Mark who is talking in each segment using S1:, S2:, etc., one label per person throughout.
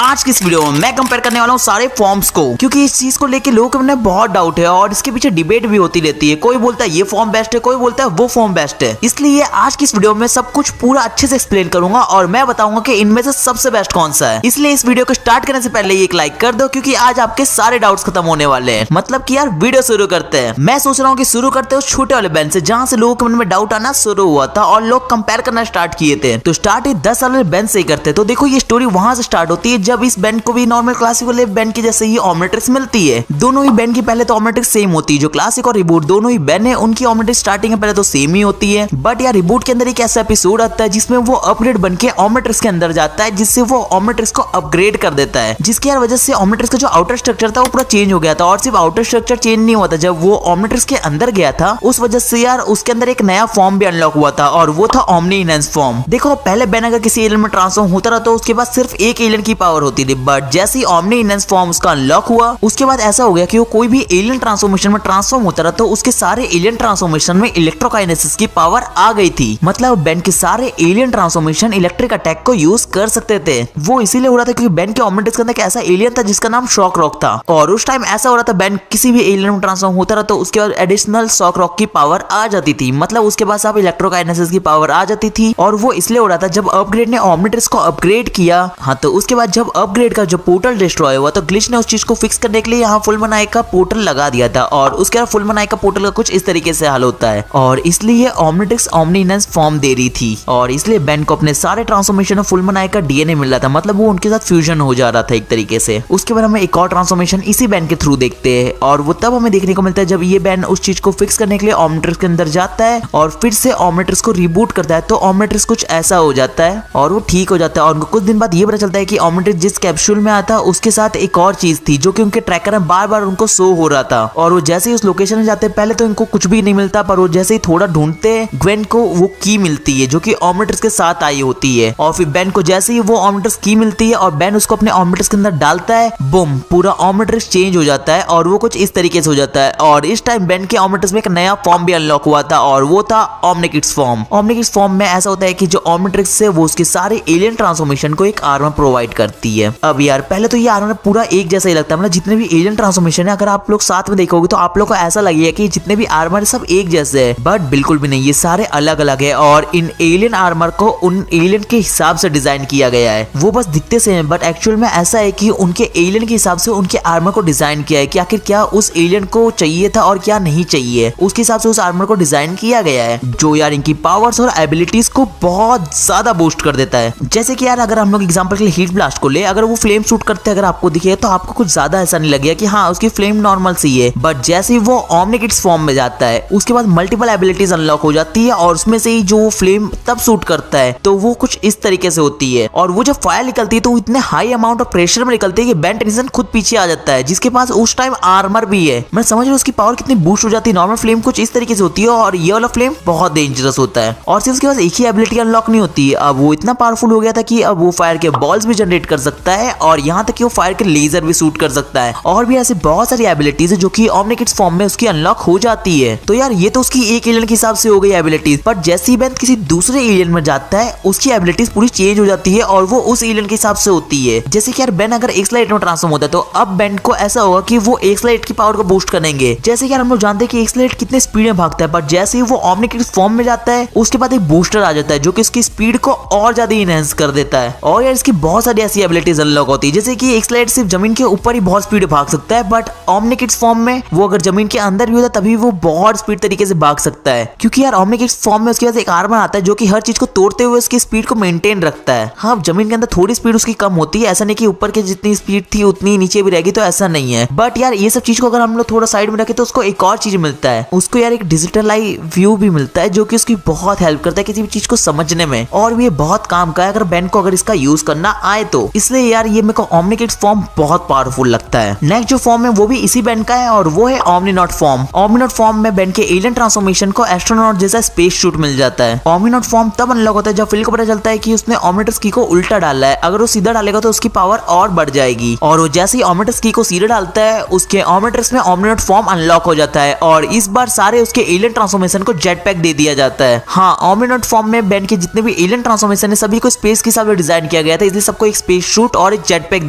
S1: आज की इस वीडियो में मैं कंपेयर करने वाला हूँ सारे फॉर्म्स को, क्योंकि इस चीज को लेके लोगों के मन में बहुत डाउट है और इसके पीछे डिबेट भी होती रहती है। कोई बोलता है ये फॉर्म बेस्ट है, कोई बोलता है वो फॉर्म बेस्ट है। इसलिए आज की इस वीडियो में सब कुछ पूरा अच्छे से एक्सप्लेन करूंगा और मैं बताऊंगा कि इनमें से सबसे बेस्ट कौन सा है। इसलिए इस वीडियो को स्टार्ट करने से पहले एक लाइक कर दो, क्योंकि आज आपके सारे डाउट्स खत्म होने वाले हैं। मतलब कि यार वीडियो शुरू करते हैं। मैं सोच रहा हूँ कि शुरू करते हैं उस छोटे वाले बैंड से जहाँ से लोगों के मन में डाउट आना शुरू हुआ था और लोग कंपेयर करना स्टार्ट किए थे। तो स्टार्ट 10 साल वाले बैंड से ही करते। तो देखो ये स्टोरी वहां से स्टार्ट होती है जब इस बैंड को भी नॉर्मल क्लासिक वाले बैंड की जैसे ही ऑमनिट्रिक्स मिलती है। दोनों ही बैंड की पहले तो ऑमनिट्रिक्स सेम होती है। जो क्लासिक और रिबूट दोनों ही बैंड है उनकी ऑमनिट्रिक्स स्टार्टिंग में पहले तो सेम ही होती है, बट यार रिबूट के अंदर एक ऐसा एपिसोड आता है जिसमें वो अपग्रेड बन के ऑमनिट्रिक्स के अंदर जाता है, जिससे वो ऑमनिट्रिक्स को अपग्रेड कर देता है, जिसकी यार वजह से ऑमनिट्रिक्स का जो आउटर स्ट्रक्चर था वो पूरा चेंज हो गया था। और सिर्फ आउटर स्ट्रक्चर चेंज नहीं हुआ था, जब वो ऑमनिट्रिक्स के अंदर गया था उस वजह से यार उसके अंदर एक नया फॉर्म भी अनलॉक हुआ था और वो था ओमनी इनहेंस फॉर्म। देखो पहले बैंड अगर किसी एलियन में ट्रांसफॉर्म होता रहा तो उसके बाद सिर्फ एक एलियन की पावर होती थी, बट जैसे ही ओमनी इनहेंस फॉर्म उसका अनलॉक हुआ उसके बाद ऐसा हो गया कि वो कोई भी एलियन ट्रांसफॉर्मेशन में ट्रांसफॉर्म होता रहा तो उसके सारे एलियन ट्रांसफॉर्मेशन में इलेक्ट्रोकाइनेसिस की पावर आ गई थी। मतलब बैंड के सारे एलियन ट्रांसफॉर्मेशन इलेक्ट्रिक अटैक को यूज कर सकते थे। वो इसीलिए हो रहा था क्योंकि बैंड के ऑमनिट्रिक्स के अंदर एक ऐसा एलियन था जिसका नाम शॉक रॉक था और उस टाइम ऐसा हो रहा था बैंड किसी भी एलियन में ट्रांसफॉर्म होता रहा तो उसके बाद एडिशनल शॉक रॉक की पावर आ जाती थी। मतलब उसके पास आप इलेक्ट्रोकाइनेसिस की पावर आ जाती थी और वो इसलिए हो रहा था जब अपग्रेड ने ऑमनिट्रिक्स को अपग्रेड किया। हाँ, तो उसके बाद जब अपग्रेड का जो पोर्टल डिस्ट्रॉय हुआ तो ग्लिच ने उस चीज को फिक्स करने के लिए यहाँ फुल मनाई का पोर्टल लगा दिया था और उसके बाद फुल मनाई का पोर्टल का कुछ इस तरीके से हल होता है और इसलिए ऑमनिट्रिक्स ओमनी इनहेंस फॉर्म दे रही थी और इसलिए बैंड को अपने सारे ट्रांसफॉर्मेशन में फुल मनाई का डीएनए मिल रहा था। मतलब वो उनके साथ फ्यूजन हो जा रहा था एक तरीके से। उसके बाद हमें एक और ट्रांसफॉर्मेशन इसी बैंड के थ्रू देखते हैं और वो तब हमें देखने को मिलता है जब ये बैंड उस चीज को फिक्स करने के लिए ऑमनिट्रिक्स के अंदर जाता है और फिर से ऑमनिट्रिक्स को रिबूट करता है। तो ऑमनिट्रिक्स कुछ ऐसा हो जाता है और वो ठीक हो जाता है और उनको कुछ दिन बाद ये पता चलता है कि ऑमनिट्रिक्स जिस कैप्सूल में आता है उसके साथ एक और चीज थी जो कि उनके ट्रैकर में बार बार उनको शो हो रहा था। और वो जैसे ही उस लोकेशन में जाते हैं पहले तो इनको कुछ भी नहीं मिलता, पर वो जैसे ही थोड़ा ढूंढते ग्वेन को वो की मिलती है जो कि ऑमनिट्रिक्स के साथ आई होती है और फिर बैन को जैसे ही वो ऑमनिट्रिक्स की मिलती है और बैन उसको अपने ऑमनिट्रिक्स के अंदर डालता है, बूम, पूरा ऑमनिट्रिक्स चेंज हो जाता है और वो कुछ इस तरीके से हो जाता है। और इस टाइम बैन के ऑमनिट्रिक्स में एक नया फॉर्म भी अनलॉक हुआ था और वो था ओमनिकिड्स फॉर्म। ओमनिकिड्स फॉर्म में ऐसा होता है कि जो ऑमनिट्रिक्स से वो उसके सारे एलियन ट्रांसफॉर्मेशन को एक आर्मर प्रोवाइड करती है। अब यार पहले तो ये आर्मर पूरा एक जैसा ही लगता है, मतलब जितने भी एलियन ट्रांसफॉर्मेशन है अगर आप लोग साथ में देखोगे तो आप लोग को ऐसा लगेगा कि जितने भी आर्मर सब एक जैसे है, बट बिल्कुल भी नहीं, ये सारे अलग अलग है और इन एलियन आर्मर को उन एलियन के हिसाब से डिजाइन किया गया है। वो बस दिखते से हैं बट एक्चुअल में ऐसा है कि उनके एलियन के हिसाब से उनके आर्मर को डिजाइन किया है कि आखिर क्या उस एलियन को चाहिए था और क्या नहीं चाहिए, उसके हिसाब से उस आर्मर को डिजाइन किया गया है, जो यार इनकी पावर्स और एबिलिटीज को बहुत ज्यादा बूस्ट कर देता है। जैसे कि यार अगर हम लोग एग्जांपल के लिए हीट ब्लास्ट को ले, अगर वो फ्लेम शूट करते अगर आपको दिखे तो आपको कुछ ज्यादा ऐसा नहीं लगेगा कि हाँ उसकी फ्लेम नॉर्मल सी है, बट जैसे ही वो ओमनिकिड्स फॉर्म में जाता है उसके बाद मल्टीपल एबिलिटीज अनलॉक हो जाती है और उसमें से ही जो फ्लेम तब शूट करता है तो वो कुछ इस तरीके से होती है और वो जब फायर निकलती है तो इतने हाई अमाउंट ऑफ प्रेशर में निकलती है कि बैन टेंशन खुद पीछे आ जाता है, जिसके पास उस टाइम आर्मर भी है। मैं समझ रहा हूँ उसकी पावर कितनी बूस्ट हो जाती है। नॉर्मल फ्लेम कुछ इस तरीके से होती है और ये वाला फ्लेम बहुत डेंजरस होता है और सिर्फ उसके पास एक ही एबिलिटी अनलॉक नहीं होती। अब वो इतना पावरफुल हो गया था कि अब वो फायर के बॉल्स भी जनरेट कर सकता है और यहाँ तक कि वो फायर के लेजर भी शूट कर सकता है और भी ऐसे बहुत सारी एबिलिटीज है जो कि ओमनिकिड्स फॉर्म में उसकी अनलॉक हो जाती है। तो यार ये तो उसकी एक एलियन के हिसाब से हो गई एबिलिटीज, बट जैसे ही बैन किसी दूसरे एलियन में जाता है उसकी एबिलिटीज पूरी चेंज हो जाती है और वो उस एलियन के हिसाब से होती है। जैसे कि यार बैन अगर एक्स-लाइट में ट्रांसफॉर्म होता है तो अब बैन को ऐसा होगा कि वो एक्स-लाइट की पावर को बूस्ट करेंगे। जैसे कि यार हम लोग जानते हैं कि एक्स-लाइट कितने स्पीड में भागता है, बट जैसे ही वो ओमनिकिड्स फॉर्म में जाता है उसके बाद एक बूस्टर आ जाता है जो कि उसकी स्पीड को और ज्यादा इनहेंस कर देता है। और यार इसकी बहुत सारी ऐसी एबिलिटीज अनलॉक होती है, जैसे कि एक्स-लाइट सिर्फ जमीन के ऊपर ही बहुत स्पीड भाग सकता है, बट ओमनिकिड्स फॉर्म में वो अगर जमीन के अंदर भी होता तभी वो बहुत स्पीड तरीके से भाग सकता है, क्योंकि यार ओमनिकिड्स फॉर्म में उसके पास एक आर्मर आता है जो कि हर चीज को तोड़ते हुए उसकी स्पीड को मेंटेन रखता है। हाँ, जमीन के अंदर थोड़ी स्पीड उसकी कम होती है, ऐसा नहीं कि ऊपर की जितनी स्पीड थी उतनी नीचे भी रहेगी, तो ऐसा नहीं है। बट यार ये सब चीज को अगर हम लोग थोड़ा साइड में रखें तो उसको एक और चीज मिलता है, उसको यार एक डिजिटलाइज व्यू भी मिलता है जो कि उसकी बहुत हेल्प करता है किसी भी चीज को समझने में और ये बहुत काम का है अगर बैन को अगर इसका यूज करना आए तो। इसलिए यार ये मेरे को ओमनिकिड्स फॉर्म बहुत पावरफुल लगता है। नेक्स्ट जो फॉर्म है वो भी इसी बैंड का है और वो है ओमनिनॉट फॉर्म। ओमनिनॉट फॉर्म में बैंड के एलियन ट्रांसफॉर्मेशन को एस्ट्रोनॉट जैसा स्पेस शूट मिल जाता है। ओमनिनॉट फॉर्म तब अनलॉक होता है जब फिल को पता चलता है कि उसने ओमनिट्रिक्स की को उल्टा डाला है, अगर वो सीधा डालेगा तो उसकी पावर और बढ़ जाएगी और वो जैसे ही ओमनिट्रिक्स की को सीधा डालता है उसके ओमनिट्रिक्स में ओमनिनॉट फॉर्म अनलॉक हो जाता है और इस बार सारे उसके एलियन ट्रांसफॉर्मेशन को जेट पैक दे दिया जाता है। हाँ, ओमनिनॉट फॉर्म में बैंड के जितने भी एलियन ट्रांसफॉर्मेशन है सभी को स्पेस के हिसाब से डिजाइन किया गया था, इसलिए सबको एक स्पेस शूट और एक जेट पैक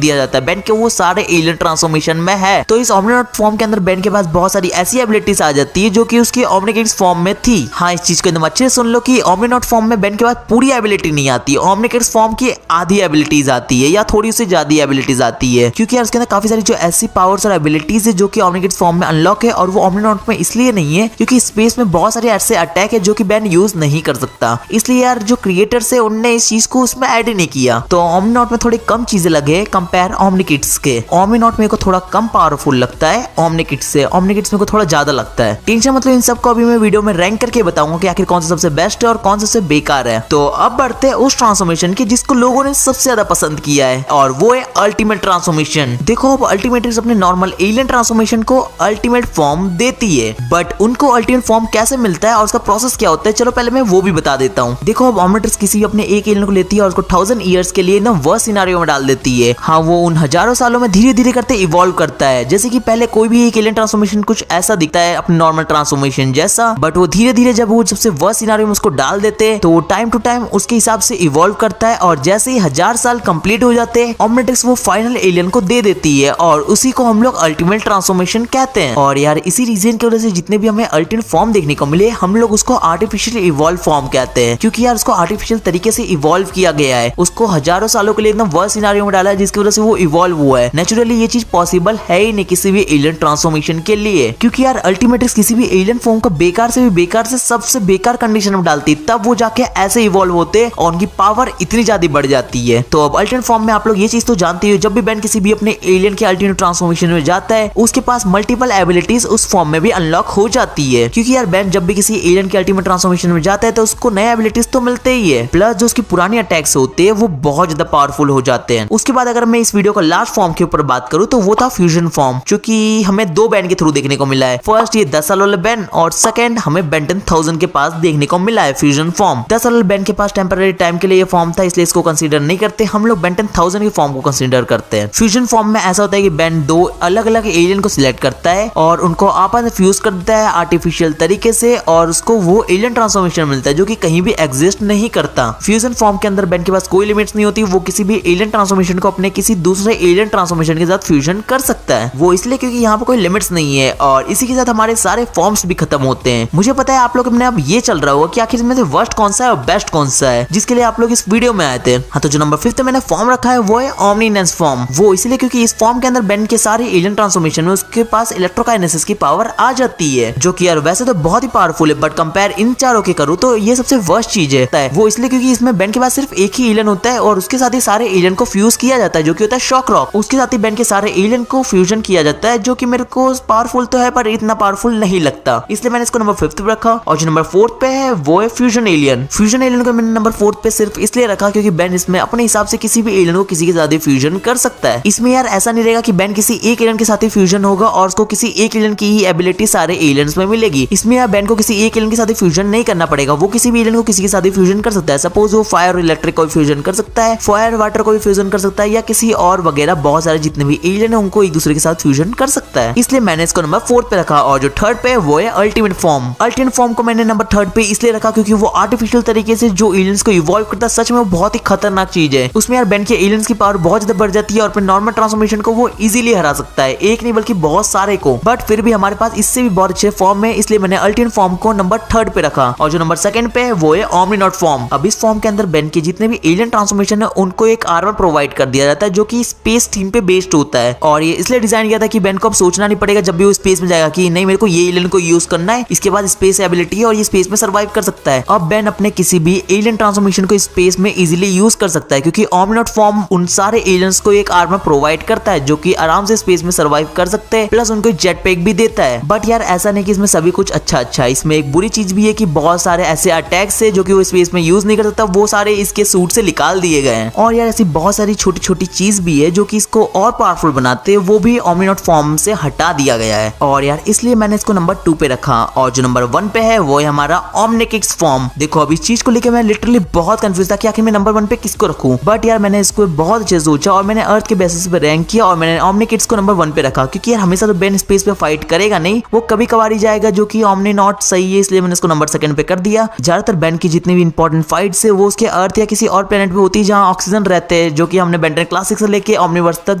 S1: दिया जाता है। बेन के वो सारे एलियन ट्रांसफॉर्मेशन में है। तो इस ओमनीनॉट फॉर्म के अंदर बेन के पास बहुत सारी ऐसी एबिलिटीज आ जाती है जो कि उसकी ओमनीकिड्स फॉर्म में थी। हाँ, इस चीज को एकदम अच्छे से सुन लो कि ओमनीनॉट फॉर्म में बेन के पास पूरी एबिलिटी नहीं आती, ओमनीकिड्स फॉर्म की आधी एबिलिटीज आती है या थोड़ी सी ज्यादा एबिलिटीज आती है, क्योंकि यार उसके अंदर काफी सारी जो ऐसी पावर्स और एबिलिटीज है जो कि ओमनीकिड्स फॉर्म में अनलॉक है और वो ओमनीनॉट में इसलिए नहीं है क्योंकि स्पेस में बहुत सारे ऐसे अटैक है जो कि बेन यूज नहीं कर सकता। इसलिए यार जो क्रिएटर्स है उनने इस चीज को उसमें ऐड ही नहीं किया। तो ओमनीनॉट में थोड़ी कम चीजें लगे कंपेयर ओमनीकिड्स के। ओमनीनॉट मेरे को थोड़ा कम पावरफुल लगता है ओमनीकिड्स से, ओमनीकिड्स मेरे को थोड़ा ज्यादा लगता है। टेंशन मतलब इन सबको अभी मैं वीडियो में रैंक करके बताऊंगा कि आखिर कौन सा सबसे बेस्ट है और कौन सा सबसे बेकार है। तो अब बढ़ते हैं उस ट्रांसफॉर्मेशन की जिसको लोगों ने सबसे ज्यादा पसंद किया है और वो है अल्टीमेट ट्रांसफॉर्मेशन। देखो अब अल्टीमेट्रिक्स अपने नॉर्मल एलियन ट्रांसफॉर्मेशन को अल्टीमेट फॉर्म देती है, बट उनको अल्टीमेट फॉर्म कैसे मिलता है और उसका प्रोसेस क्या होता है, चलो पहले मैं वो भी बता देता हूँ। देखो अब ओमनीट्रिक्स किसी भी अपने एक एलियन को लेती है और उसको 1000 ईयर्स के लिए एकदम वर्स्ट सिनेरियो में डाल देती है। हाँ, वो उन हजारों सालों में धीरे धीरे करते इवॉल्व करता है। जैसे कि पहले कोई भी एक एलियन ट्रांसफॉर्मेशन कुछ ऐसा दिखता है अपने नॉर्मल ट्रांसफॉर्मेशन जैसा, बट वो धीरे धीरे जब वो सबसे वर्स्ट सिनेरियो में उसको डाल देते हैं तो वो टाइम टू टाइम उसके हिसाब से इवॉल्व करता है और जैसे ही 1000 साल कंप्लीट हो जाते हैं ओमनीट्रिक्स वो फाइनल एलियन को दे देती है और उसी को हम लोग अल्टीमेट ट्रांसफॉर्मेशन कहते हैं। और यार इसी रीजन की वजह से जितने भी हमें अल्टीमेट फॉर्म देखने को मिले हम लोग उसको आर्टिफिशियल इवॉल्व फॉर्म कहते हैं, क्योंकि यार उसको आर्टिफिशियल तरीके से इवॉल्व किया गया है। उसको हजारों सालों के लिए एकदम वर्स्ट सिनेरियो में डाला है जिसकी वजह से वो इवॉल्व हुआ है। नेचुरली ये चीज पॉसिबल है ही नहीं किसी भी एलियन ट्रांसफॉर्मेशन के लिए, क्योंकि यार अल्टीमेट्रिक्स किसी भी एलियन फॉर्म को बेकार से भी बेकार से सबसे बेकार कंडीशन में डालती तब वो जाके ऐसे इवॉल्व होते और उनकी पावर इतनी ज्यादा बढ़ जाती है। तो अब अल्टीमेट फॉर्म में आप लोग ये चीज तो जानते हो, जब भी बेन किसी भी अपने एलियन के अल्टीमेट ट्रांसफॉर्मेशन में जाता है उसके पास मल्टीपल एबिलिटीज उस फॉर्म में भी अनलॉक हो जाती है, क्योंकि यार बेन जब भी किसी एलियन के अल्टीमेट ट्रांसफॉर्मेशन में जाता है तो उसको नए एबिलिटीज तो मिलते ही है, प्लस जो उसकी पुरानी अटैक्स होते हैं वो बहुत ज्यादा पावरफुल हो जाते हैं। उसके बाद अगर मैं इस वीडियो का लास्ट फॉर्म के ऊपर बात करूं तो वो था फ्यूजन फॉर्म, जो कि हमें दो बेन के थ्रू देखने को मिला है। फर्स्ट ये 10 साल वाले बेन और सेकंड हमें बेन 10,000 के पास देखने को मिला है फ्यूजन फॉर्म। 10 साल वाले बेन के पास टेम्पररी टाइम के लिए ये फॉर्म था इसलिए इसको कंसीडर नहीं करते, हम लोग बेन 10,000 के फॉर्म को कंसीडर करते हैं। फ्यूजन फॉर्म में ऐसा होता है कि बेन दो अलग अलग एलियन को सिलेक्ट करता है और उनको आपस में फ्यूज कर देता है आर्टिफिशियल तरीके से और उसको वो एलियन ट्रांसफॉर्मेशन मिलता है जो कि कहीं भी एग्जिस्ट नहीं करता। फ्यूजन फॉर्म के अंदर बेन के पास कोई लिमिट्स नहीं होती, वो किसी भी एलियन ट्रांसफॉर्मेशन को अपने किसी दूसरे एलियन ट्रांसफॉर्मेशन के साथ फ्यूजन कर सकता है, वो इसलिए क्योंकि यहाँ पे कोई लिमिट्स नहीं है और इसी के साथ हमारे सारे फॉर्म्स भी खत्म होते हैं। मुझे पता है आप लोग में अब ये चल रहा होगा कि आखिर इसमें से वर्स्ट कौन सा है और बेस्ट कौन सा है, जिसके लिए आप लोग इस वीडियो में आए थे। हाँ, तो जो नंबर 5 मैंने फॉर्म रखा है वो है ओमनीनेंस फॉर्म। वो इसलिए क्योंकि इस फॉर्म के अंदर बेन के सारे एलियन ट्रांसफॉर्मेशन में उसके पास इलेक्ट्रोकाइनेसिस की पावर आ जाती है, जो कि यार वैसे तो बहुत ही पावरफुल है, बट कंपेयर इन चारों के करूँ तो ये सबसे वर्स्ट चीज है। वो इसलिए क्योंकि इसमें बेन के पास सिर्फ एक ही एलियन होता है और उसके साथ ही सारे एलियन को फ्यूज किया जाता है जो कि होता है शॉक रॉक। उसके साथ ही बेन के सारे एलियन को फ्यूजन किया जाता है जो कि मेरे को पावरफुल तो है पर इतना पावरफुल नहीं लगता, इसलिए मैंने इसको नंबर 5 पे रखा। और जो नंबर 4 पे है वो है फ्यूजन एलियन। फ्यूजन एलियन को मैंने नंबर 4 पे सिर्फ इसलिए रखा क्योंकि बेन इसमें अपने हिसाब से किसी भी एलियन को किसी के साथ फ्यूजन कर सकता है। इसमें यार ऐसा नहीं रहेगा कि बेन किसी एक एलियन के साथ ही फ्यूजन होगा और उसको किसी एक एलियन की ही एबिलिटी सारे एलियंस में मिलेगी। इसमें यार बेन को किसी एक एलियन के साथ फ्यूजन नहीं करना पड़ेगा, वो किसी भी एलियन को किसी के साथ फ्यूजन कर सकता है। सपोज वो फायर और इलेक्ट्रिक को फ्यूजन कर सकता है, फायर वाटर को भी फ्यूजन कर सकता है या किसी और वगैरह बहुत सारे जितने भी एलियन है उनको एक दूसरे के साथ फ्यूजन कर सकता है, इसलिए मैंने इसको नंबर 4 पे रखा। और जो 3rd पे है वो है अल्टीमेट फॉर्म। अल्टीमेट फॉर्म को मैंने नंबर 3rd पे इसलिए रखा क्योंकि वो आर्टिफिशियल तरीके से जो एलियंस को इवॉल्व करता है सच में वो बहुत ही खतरनाक चीज है। उसमें यार बेन के एलियंस की पावर बहुत ज्यादा बढ़ जाती है और अपने नॉर्मल ट्रांसफॉर्मेशन को वो इजीली हरा सकता है, एक नहीं बल्कि बहुत सारे को, बट फिर भी हमारे पास इससे भी बहुत अच्छे फॉर्म है इसलिए मैंने अल्टीमेट फॉर्म को नंबर 3rd पे रखा। और जो नंबर 2nd पे है वो है ओमनीनॉट फॉर्म। अब इस फॉर्म के अंदर बेन के जितने भी एलियन ट्रांसफॉर्मेशन है उनको एक आर्मर प्रोवाइड कर दिया जाता है जो कि स्पेस थीम पे बेस्ड होता है और ये इसलिए डिजाइन किया था कि बेन को अब सोचना नहीं पड़ेगा जब भी वो स्पेस में जाएगा कि नहीं मेरे को ये एलियन को यूज करना है, इसके बाद स्पेस एबिलिटी है और ये स्पेस में सर्वाइव कर सकता है। अब बेन अपने किसी भी एलियन ट्रांसफॉर्मेशन को स्पेस में इजीली यूज कर सकता है क्योंकि ओमनीनॉट फॉर्म उन सारे एलियंस को एक आर्मर प्रोवाइड करता है जो कि आराम से स्पेस में सर्वाइव कर सकते हैं, प्लस उनको जेट पैक भी देता है। बट यार ऐसा नहीं कि इसमें सभी कुछ अच्छा है, इसमें एक बुरी चीज भी है कि बहुत सारे ऐसे अटैक्स है जो कि वो स्पेस में यूज नहीं कर सकता, वो सारे इसके सूट से निकाल दिए गए हैं। और यार ऐसी बहुत सारी छोटी छोटी चीज भी है जो कि इसको और पावरफुल बनाते हैं, वो भी ओमनीनॉट फॉर्म से हटा दिया गया है और यार इसलिए मैंने इसको नंबर 2 पे रखा। और जो नंबर 1 पे है वो है हमारा ओमनिकिड्स फॉर्म। देखो अब इस चीज को लेकर मैं लिटरली बहुत कंफ्यूज था कि आखिर मैं नंबर 1 पे किसको रखूं, बट यार मैंने इसको बहुत अच्छे से सोचा और मैंने अर्थ के बेसिस पे रैंक किया और मैंने ओमनिकिड्स को नंबर 1 पे रखा क्योंकि यार हमेशा तो बेन स्पेस पे फाइट करेगा नहीं, वो कभी कभार ही जाएगा जो कि ओमनीनॉट सही है, इसलिए मैंने इसको नंबर 2 पे कर दिया। ज्यादातर बेन की जितनी भी इंपॉर्टेंट फाइट्स है वो उसके अर्थ या किसी और प्लेनेट पे होती है जहाँ ऑक्सीजन रहते हैं, जो कि हमने बेंटन क्लासिक से लेके ओमनीवर्स तक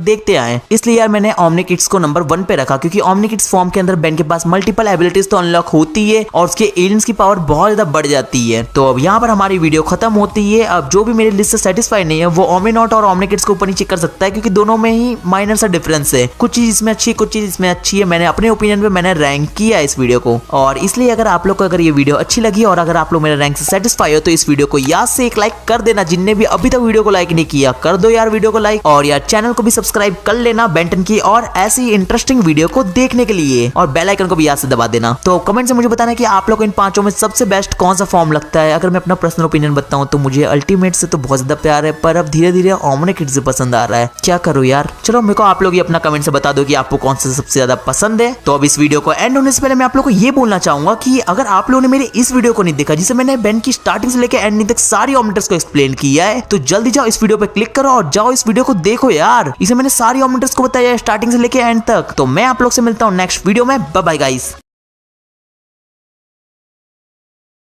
S1: देखते आए। इसलिए यार मैंने ओमनीकिड्स को नंबर 1 पे रखा, क्योंकि ओमनीकिड्स फॉर्म के अंदर बेन के पास मल्टीपल एबिलिटीज तो अनलॉक होती है और उसके एलियंस की पावर बहुत ज्यादा बढ़ जाती है। तो अब यहाँ पर हमारी वीडियो खत्म होती है। अब जो भी मेरी लिस्ट से सेटिस्फाई नहीं है वो ओमनीनॉट और ओमनीकिड्स के ऊपर नीचे कर सकता है, क्योंकि दोनों में ही माइनर सा डिफरेंस है। कुछ चीज इसमें अच्छी, कुछ चीज इसमें अच्छी है। मैंने अपने ओपिनियन में मैंने रैंक किया इस वीडियो को, और इसलिए अगर आप लोग को अगर ये वीडियो अच्छी लगी और अगर आप लोग मेरे रैंक से सेटिस्फाई हो तो इस वीडियो को याद से एक लाइक कर देना। जिनने भी अभी तक वीडियो को लाइक नहीं किया कर दो यार वीडियो को लाइक, और यार चैनल को भी सब्सक्राइब कर लेना बेंटन की और ऐसी इंटरेस्टिंग वीडियो को देखने के लिए, और बेल आइकन को भी याद से दबा देना। तो कमेंट से मुझे बताना कि आप लोग को इन पांचों में सबसे बेस्ट कौन सा फॉर्म लगता है। अगर मैं अपना पर्सनल ओपिनियन बताऊं तो मुझे अल्टीमेट से तो बहुत ज्यादा प्यार है, पर अब धीरे धीरे ओमनीकिड्स से पसंद आ रहा है। क्या करूं यार, चलो मेरे को आप लोग अपना कमेंट से बता दो कि आपको कौन सा सबसे ज्यादा पसंद है। तो अब इस वीडियो को एंड होने से पहले मैं आप लोग को ये बोलना चाहूंगा कि अगर आप लोगों ने मेरे इस वीडियो को नहीं देखा जिसे मैंने बेन की स्टार्टिंग से लेकर एंड तक सारी ओमनीटर्स को एक्सप्लेन किया है, तो जल्दी जाओ इस वीडियो पे क्लिक करो और जाओ इस वीडियो को देखो यार। इसे मैंने सारी ओमनीटर्स को बताया है स्टार्टिंग से लेकर एंड तक। तो मैं आप लोग से मिलता हूँ नेक्स्ट वीडियो में। Bye bye guys.